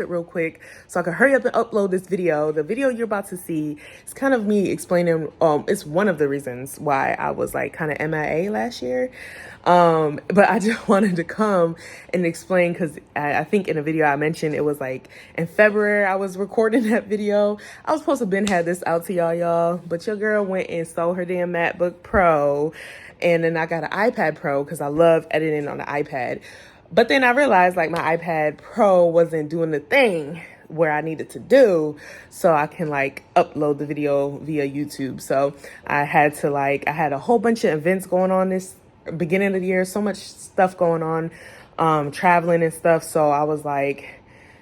real quick so I can hurry up and upload this video. The video you're about to see is kind of me explaining, it's one of the reasons why I was like kind of MIA last year. But I just wanted to come and explain because I think in a video I mentioned it was like in February I was recording that video. I was supposed to have had this out to y'all, but your girl went and sold her damn MacBook Pro, and then I got an iPad Pro because I love editing on the iPad. But then I realized like my iPad Pro wasn't doing the thing where I needed to do so I can like upload the video via YouTube. So I had to I had a whole bunch of events going on this beginning of the year, so much stuff going on, traveling and stuff. So I was like,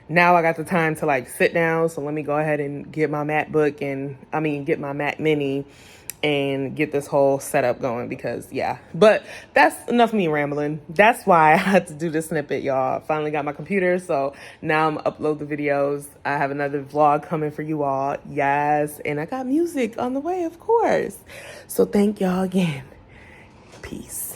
now I got the time to like sit down. So let me go ahead and get my MacBook get my Mac Mini and get this whole setup going because but that's enough of me rambling. That's why I had to do this snippet, y'all. Finally got my computer, so now I'm gonna upload the videos. I have another vlog coming for you all, yes, and I got music on the way, of course. So thank y'all again. Peace.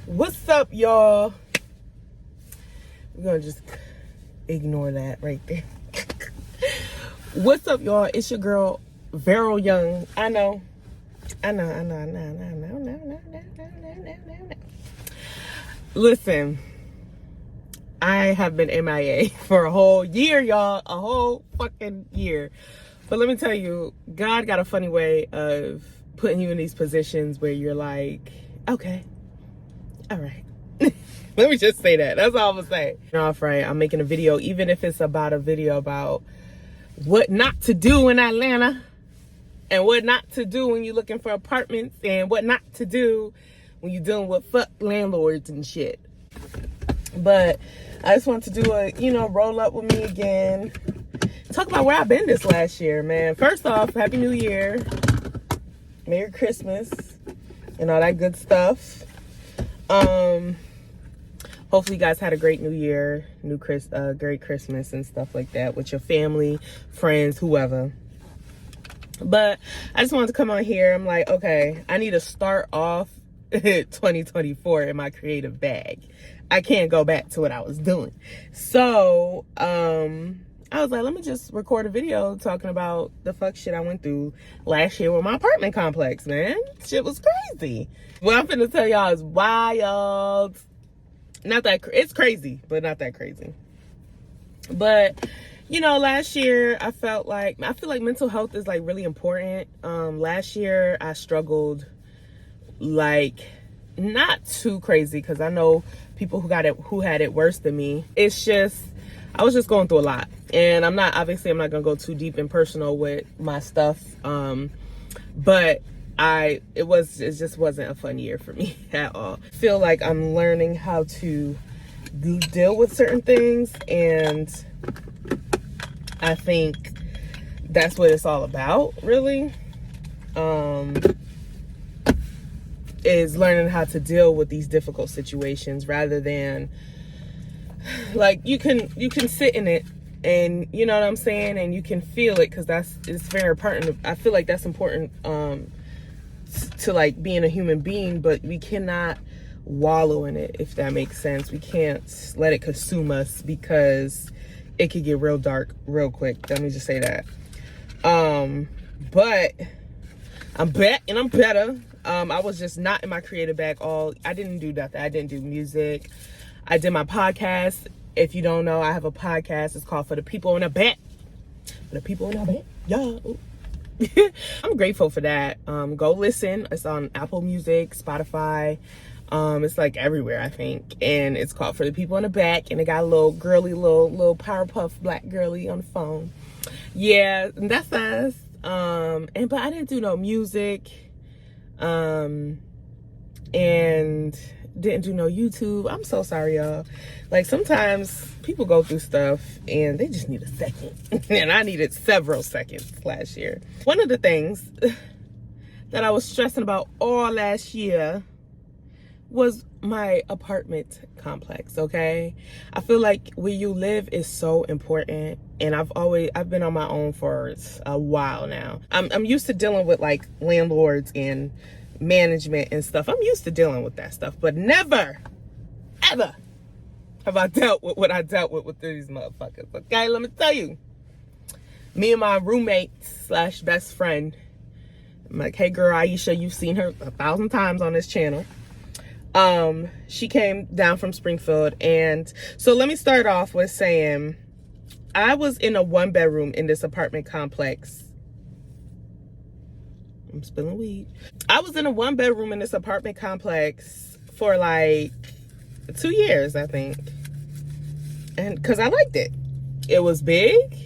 What's up, y'all? We're gonna just ignore that right there. What's up, y'all? It's your girl, Vero Young. I know. Listen, I have been MIA for a whole year, y'all. A whole fucking year. But let me tell you, God got a funny way of putting you in these positions where you're like, okay, all right. Let me just say that. That's all I'm gonna say. Off, right? I'm making a video, even if it's about a video about what not to do in Atlanta and what not to do when you're looking for apartments and what not to do when you're dealing with fuck landlords and shit. But I just want to do a, roll up with me again. Talk about where I've been this last year, man. First off, Happy New Year. Merry Christmas and all that good stuff. Hopefully you guys had a great New Year, great Christmas and stuff like that with your family, friends, whoever. But I just wanted to come on here. I'm like, okay, I need to start off 2024 in my creative bag. I can't go back to what I was doing. So, I was like, let me just record a video talking about the fuck shit I went through last year with my apartment complex, man. Shit was crazy. What I'm finna tell y'all is wild. Not that, it's crazy, but not that crazy. But, last year I feel like mental health is like really important. Last year I struggled not too crazy because I know people who had it worse than me. It's just, I was just going through a lot, and I'm not gonna go too deep and personal with my stuff. But it just wasn't a fun year for me at all. I feel like I'm learning how to deal with certain things, and I think that's what it's all about, really. Is learning how to deal with these difficult situations rather than you can sit in it, and you know what I'm saying, and you can feel it, because it's very important. I feel like that's important to being a human being, but we cannot wallow in it, if that makes sense. We can't let it consume us because it could get real dark real quick. Let me just say that. But I'm back and I'm better. I was just not in my creative bag I didn't do nothing. I didn't do music. I did my podcast. If you don't know, I have a podcast. It's called For the People in the Back. For the People in the Back. Yeah. I'm grateful for that. Go listen. It's on Apple Music, Spotify. It's everywhere, I think. And it's called For the People in the Back. And it got a little girly, little Powerpuff black girly on the phone. Yeah, and that's us. But I didn't do no music. And didn't do no YouTube. I'm so sorry, y'all. Like, sometimes people go through stuff and they just need a second. And I needed several seconds last year. One of the things that I was stressing about all last year was my apartment complex, okay? I feel like where you live is so important, and I've been on my own for a while now. I'm used to dealing with like landlords and management and stuff. I'm used to dealing with that stuff, but never, ever have I dealt with what I dealt with these motherfuckers, okay? Let me tell you. Me and my roommate / best friend, I'm like, hey girl, Aisha, you've seen her 1,000 times on this channel. She came down from Springfield, and so let me start off with saying I was in a 1-bedroom in this apartment complex. I'm spilling weed. I was in a 1-bedroom in this apartment complex for like 2 years, I think. And because I liked it. It was big,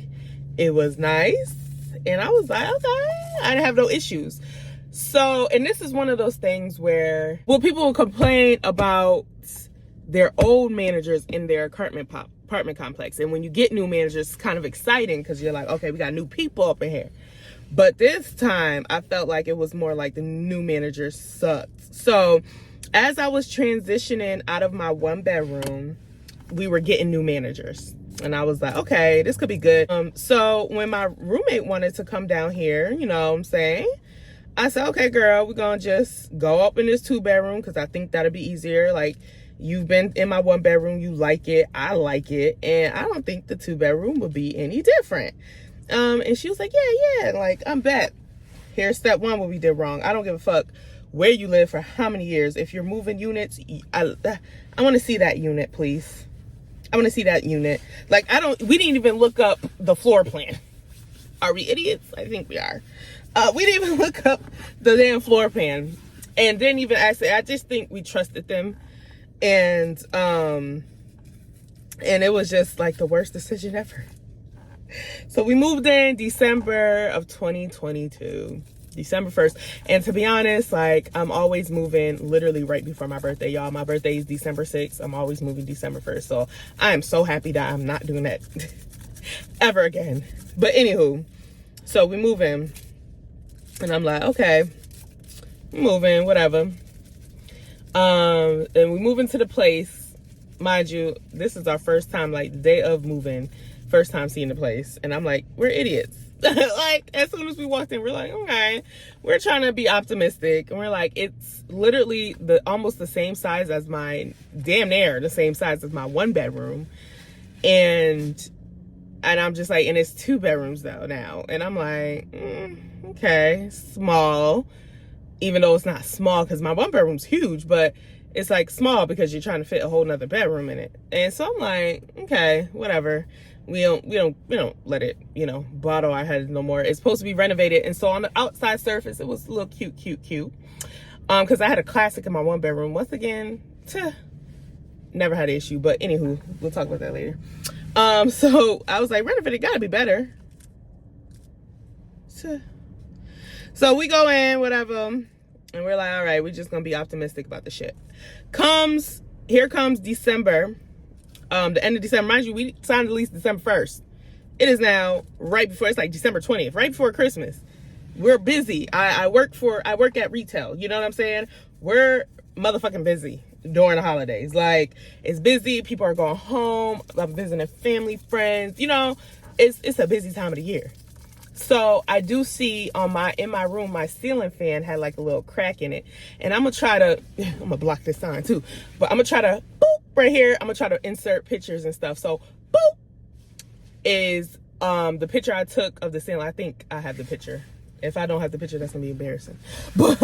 it was nice, and I was like, okay, I didn't have no issues. So, and this is one of those things where, well, people will complain about their old managers in their apartment complex. And when you get new managers, it's kind of exciting because you're like, okay, we got new people up in here. But this time, I felt like it was more like the new managers sucked. So, as I was transitioning out of my 1-bedroom, we were getting new managers. And I was like, okay, this could be good. So, when my roommate wanted to come down here, you know what I'm saying? I said, okay, girl, we're going to just go up in this 2-bedroom because I think that'll be easier. Like, you've been in my 1-bedroom. You like it. I like it. And I don't think the 2-bedroom would be any different. And she was like, yeah. Like, I'm bet. Here's step 1 what we did wrong. I don't give a fuck where you live for how many years. If you're moving units, I want to see that unit, please. I want to see that unit. Like, we didn't even look up the floor plan. Are we idiots? I think we are. We didn't even look up the damn floor plan, and didn't even ask it. I just think we trusted them, and it was just like the worst decision ever. So we moved in December of 2022, December 1st. And to be honest, like, I'm always moving literally right before my birthday, y'all. My birthday is December 6th. I'm always moving December 1st. So I am so happy that I'm not doing that ever again. But anywho, so we move in. And I'm like, okay, moving, whatever. And we move into the place. Mind you, this is our first time, like, the day of moving, first time seeing the place. And I'm like, we're idiots. Like, as soon as we walked in, we're like, okay, we're trying to be optimistic. And we're like, it's literally almost the same size as damn near the same size as my 1-bedroom. And I'm just like, and it's 2 bedrooms though now. And I'm like, okay, small, even though it's not small because my 1-bedroom's huge, but it's like small because you're trying to fit a whole nother bedroom in it. And so I'm like, okay, whatever. We don't let it, bottle our heads no more. It's supposed to be renovated. And so on the outside surface, it was a little cute. Because I had a classic in my 1-bedroom. Once again, never had an issue. But anywho, we'll talk about that later. So I was like, renovated gotta be better. So we go in, whatever, and we're like, all right, we're just gonna be optimistic about the shit. Here comes December, the end of December. Mind you, we signed the lease December 1st. It is now right before, it's like December 20th, right before Christmas. We're busy. I work at retail, you know what I'm saying? We're motherfucking busy during the holidays. Like, it's busy, people are going home, I'm visiting family, friends, it's a busy time of the year. So I do see in my room, my ceiling fan had like a little crack in it. And I'm gonna block this sign too, but I'm gonna try to, boop, right here, I'm gonna try to insert pictures and stuff. So boop is the picture I took of the ceiling. I think I have the picture. If I don't have the picture, that's gonna be embarrassing. But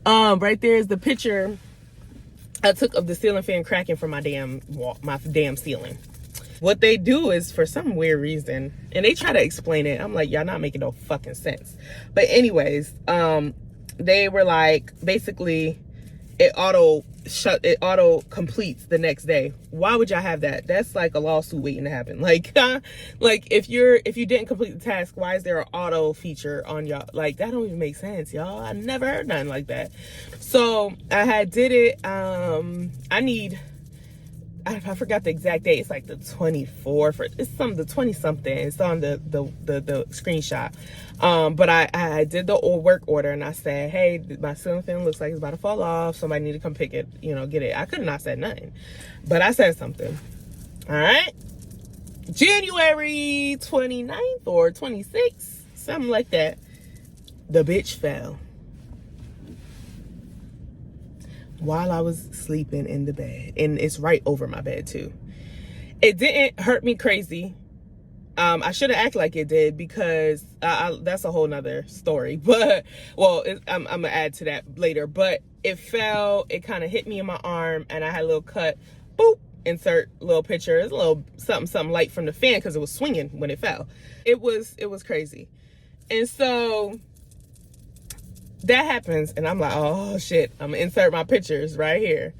right there is the picture I took of the ceiling fan cracking from my damn wall, my damn ceiling. What they do is, for some weird reason, and they try to explain it, I'm like, y'all not making no fucking sense. But anyways, they were like, basically, it auto it auto completes the next day. Why would y'all have that? That's like a lawsuit waiting to happen. Like like if you didn't complete the task, why is there an auto feature on y'all? Like, that don't even make sense, y'all. I never heard nothing like that. So I did it. I forgot the exact date. It's like the 24th. It's the 20 something. It's on the screenshot. But I did the work order, and I said, hey, my ceiling fan looks like it's about to fall off. Somebody need to come pick it, get it. I could have not said nothing, but I said something. All right. January 29th or 26th, something like that. The bitch fell while I was sleeping in the bed, and it's right over my bed too. It didn't hurt me crazy. I should have acted like it did, because that's a whole nother story, but I'm gonna add to that later. But it fell, it kind of hit me in my arm, and I had a little cut. Boop, insert little picture. It's a little something light from the fan, because it was swinging when it fell. It was crazy. And so that happens, and I'm like, oh shit, I'm gonna insert my pictures right here.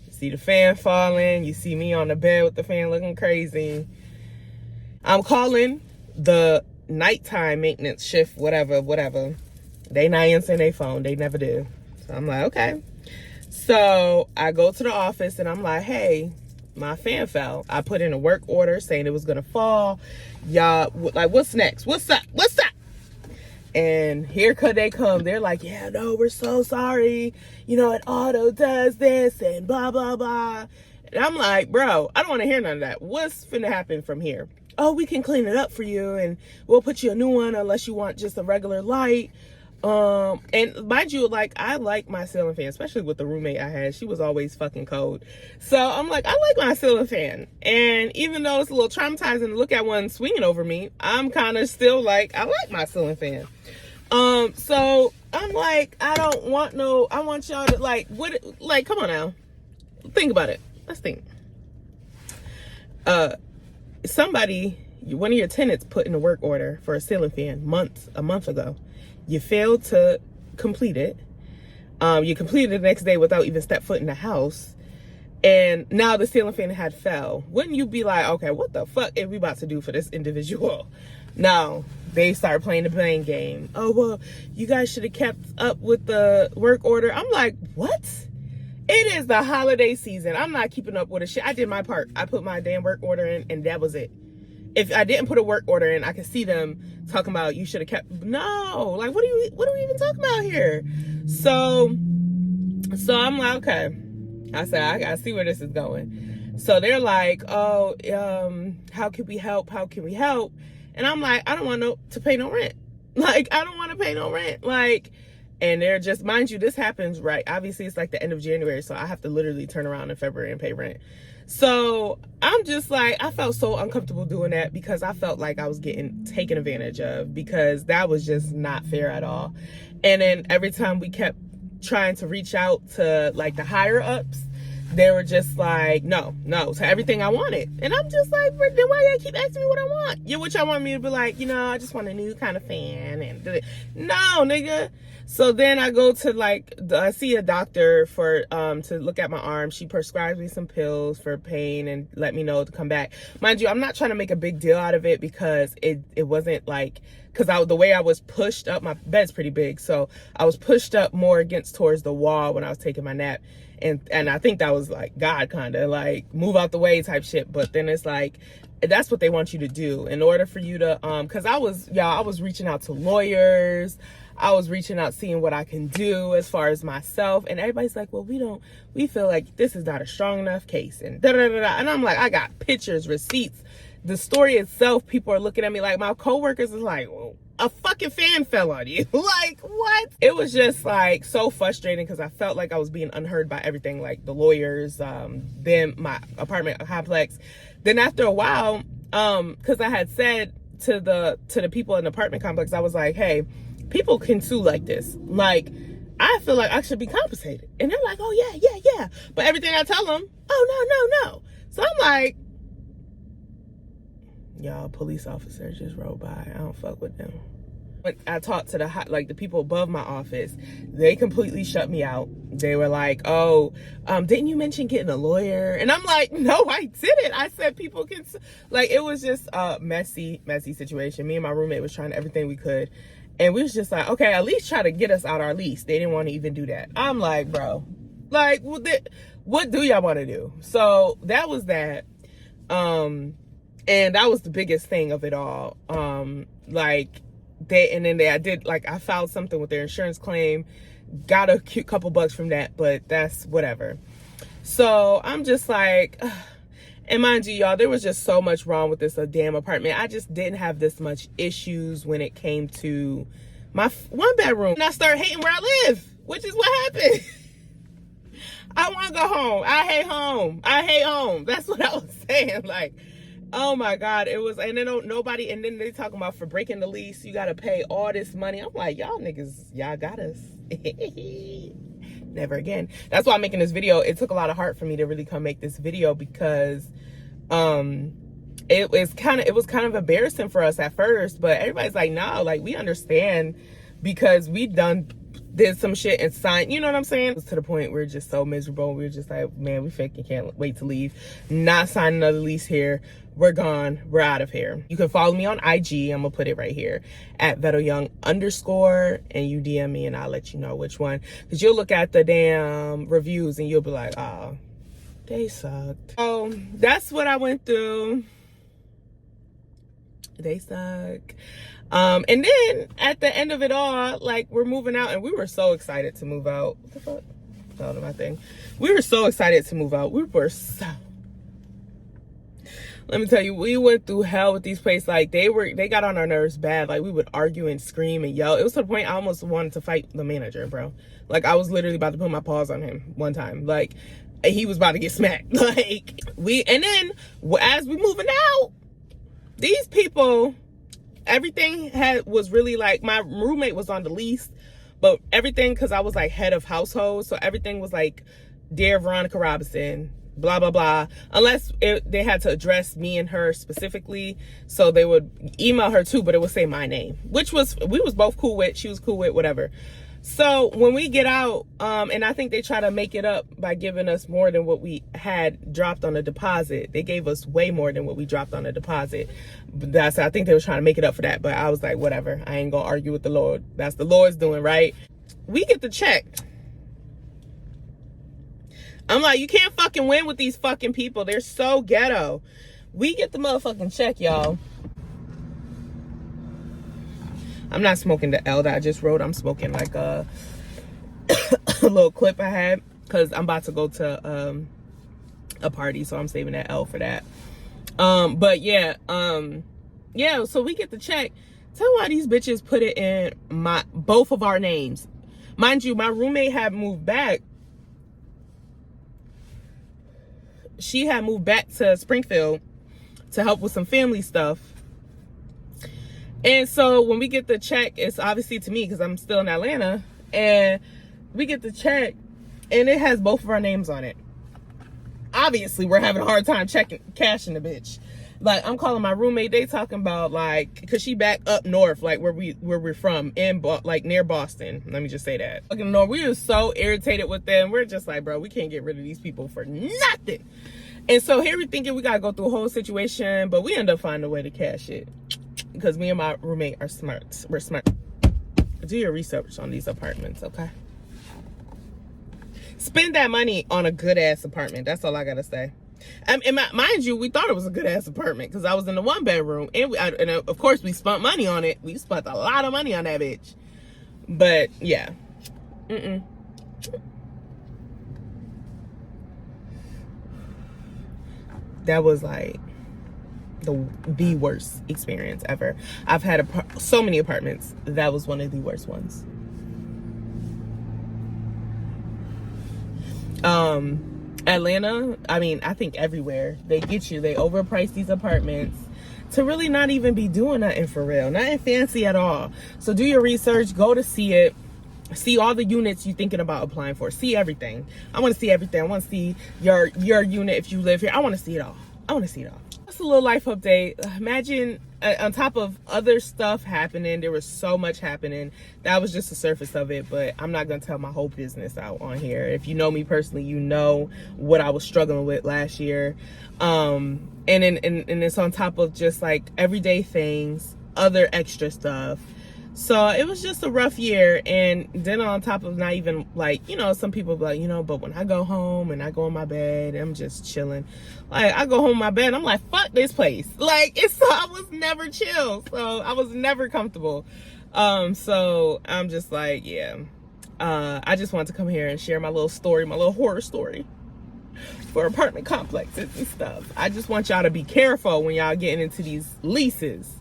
You see the fan falling, you see me on the bed with the fan looking crazy. I'm calling the nighttime maintenance shift, whatever. They not answering their phone, they never do. So I'm like, okay. So I go to the office, and I'm like, hey, my fan fell. I put in a work order saying it was gonna fall. Y'all, like, what's next? What's up? And here they come. They're like, yeah, no, we're so sorry. It auto does this and blah, blah, blah. And I'm like, bro, I don't want to hear none of that. What's finna happen from here? Oh, we can clean it up for you, and we'll put you a new one unless you want just a regular light. And mind you, like, I like my ceiling fan, especially with the roommate I had. She was always fucking cold. So I'm like, I like my ceiling fan. And even though it's a little traumatizing to look at one swinging over me, I'm kind of still like, I like my ceiling fan. So I'm like, I want y'all to, like, come on now. Think about it. Let's think. One of your tenants put in a work order for a ceiling fan a month ago. You failed to complete it. You completed it the next day without even step foot in the house. And now the ceiling fan had fell. Wouldn't you be like, okay, what the fuck are we about to do for this individual? No, they start playing the blame game. Oh, well, you guys should have kept up with the work order. I'm like, what? It is the holiday season. I'm not keeping up with the shit. I did my part. I put my damn work order in, and that was it. If I didn't put a work order in, I could see them talking about, you should have kept. No, like, what are we even talking about here? So I'm like, okay. I said, I see where this is going. So they're like, oh, how can we help? How can we help? And I'm like, I don't want to pay no rent. Like, I don't want to pay no rent. Like, and they're just, mind you, this happens right. Obviously, it's like the end of January, so I have to literally turn around in February and pay rent. So I'm just like, I felt so uncomfortable doing that, because I felt like I was getting taken advantage of, because that was just not fair at all. And then every time we kept trying to reach out to, like, the higher ups, they were just like, no to everything I wanted. And I'm just like, then why y'all keep asking me what I want? What y'all want me to be like, I just want a new kind of fan. And no, nigga. So then I go to, I see a doctor for to look at my arm. She prescribes me some pills for pain and let me know to come back. Mind you, I'm not trying to make a big deal out of it, because it wasn't like, because the way I was pushed up, my bed's pretty big, so I was pushed up more towards the wall when I was taking my nap. And I think that was like God kind of like move out the way type shit. But then it's like, that's what they want you to do in order for you to, because I was reaching out to lawyers. I was reaching out, seeing what I can do as far as myself. And everybody's like, well, we feel like this is not a strong enough case. And da-da-da-da. And I'm like, I got pictures, receipts. The story itself, people are looking at me like, my coworkers is like, well, a fucking fan fell on you. Like, what? It was just like so frustrating, because I felt like I was being unheard by everything, like the lawyers, then my apartment complex. Then after a while, because I had said to the people in the apartment complex, I was like, hey, people can sue like this. Like, I feel like I should be compensated. And they're like, oh yeah. But everything I tell them, oh no. So I'm like, y'all, police officers just rode by. I don't fuck with them. When I talked to the people above my office, they completely shut me out. they were like, oh, didn't you mention getting a lawyer? And I'm like, no, I didn't. I said people can, like, it was just a messy situation. Me and my roommate was trying everything we could. And we was just like, okay, at least try to get us out our lease. They didn't want to even do that. I'm like, bro, like, what do y'all want to do? So that was that. And that was the biggest thing of it all. I filed something with their insurance claim, got a couple bucks from that, but that's whatever. So I'm just like, ugh. And mind you, y'all, there was just so much wrong with this damn apartment. I just didn't have this much issues when it came to my one bedroom. And I started hating where I live, which is what happened. I want to go home. I hate home. I hate home. That's what I was saying. Like, oh my God, it was, and then nobody, and then they talking about for breaking the lease, you got to pay all this money. I'm like, y'all niggas, y'all got us. Never again. That's why I'm making this video. It took a lot of heart for me to really come make this video because it was kind of embarrassing for us at first, but everybody's like, no, like, we understand because we did some shit and signed, you know what I'm saying? It was to the point where we're just so miserable. We were just like, man, we fucking can't wait to leave. Not sign another lease here. We're gone. We're out of here. You can follow me on IG. I'm gonna put it right here at VetoYoung_, and you DM me and I'll let you know which one. Cause you'll look at the damn reviews and you'll be like, oh, they sucked. So that's what I went through. They suck. And then at the end of it all, like, we're moving out and we were so excited to move out. What the fuck? Fell to my thing. We were so excited to move out. We were so, let me tell you, we went through hell with these places. Like, they got on our nerves bad. Like, we would argue and scream and yell. It was to the point I almost wanted to fight the manager, bro. Like, I was literally about to put my paws on him one time. Like, he was about to get smacked. Like, and then as we moving out, these people, everything was really like, my roommate was on the lease, but everything, because I was like head of household, so everything was like, dear Veronica Robinson, blah blah blah, unless they had to address me and her specifically, so they would email her too, but it would say my name, which we was both cool with, she was cool with, whatever. So when we get out, and I think they try to make it up by giving us more than what we had dropped on the deposit. They gave us way more than what we dropped on the deposit. But I think they were trying to make it up for that, but I was like, whatever, I ain't gonna argue with the Lord. That's the Lord's doing, right? We get the check. I'm like, you can't fucking win with these fucking people. They're so ghetto. We get the motherfucking check, y'all. I'm not smoking the L that I just wrote. I'm smoking like a little clip I had because I'm about to go to a party, so I'm saving that L for that. But yeah, so we get the check. Tell me why these bitches put it in both of our names. Mind you, my roommate had moved back. She had moved back to Springfield to help with some family stuff. And so when we get the check, it's obviously to me because I'm still in Atlanta. And we get the check and it has both of our names on it. Obviously, we're having a hard time cashing the bitch. Like, I'm calling my roommate. They talking about, like, because she back up north, like where we're from, like near Boston. Let me just say that. Fucking north. We were so irritated with them. We're just like, bro, we can't get rid of these people for nothing. And so here we're thinking we got to go through a whole situation, but we end up finding a way to cash it. Because me and my roommate are smart. We're smart. Do your research on these apartments, okay? Spend that money on a good-ass apartment. That's all I got to say. And mind you, we thought it was a good-ass apartment because I was in the one-bedroom. And of course, we spent money on it. We spent a lot of money on that bitch. But, yeah. That was, like, the worst experience ever. I've had so many apartments. That was one of the worst ones. Atlanta, I mean, I think everywhere they get you, they overprice these apartments to really not even be doing nothing for real, nothing fancy at all. So do your research, go to see it, see all the units you're thinking about applying for, see everything. I want to see everything. I want to see your unit if you live here. I want to see it all. I want to see it all. That's a little life update. Imagine on top of other stuff happening, there was so much happening. That was just the surface of it, but I'm not gonna tell my whole business out on here. If you know me personally, you know what I was struggling with last year. And it's on top of just like everyday things, other extra stuff. So it was just a rough year. And then on top of not even like, you know, some people be like, you know, but when I go home and I go in my bed, I'm just chilling. Like I go home in my bed, I'm like, fuck this place. Like I was never chill. So I was never comfortable. So I'm just like, yeah. I just wanted to come here and share my little story, my little horror story for apartment complexes and stuff. I just want y'all to be careful when y'all getting into these leases.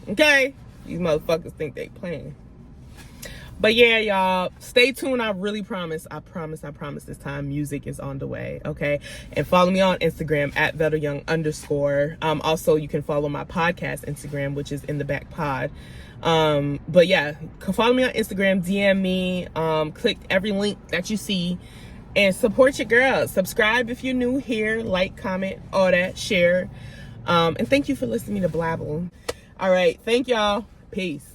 Okay? These motherfuckers think they playing. But yeah, y'all, stay tuned. I really promise. I promise this time music is on the way, okay? And follow me on Instagram at VetterYoung_. Also, you can follow my podcast Instagram, which is In The Back Pod. But yeah, follow me on Instagram, DM me, click every link that you see, and support your girl. Subscribe if you're new here, like, comment, all that, share. And thank you for listening to Blabble. All right, thank y'all. Peace.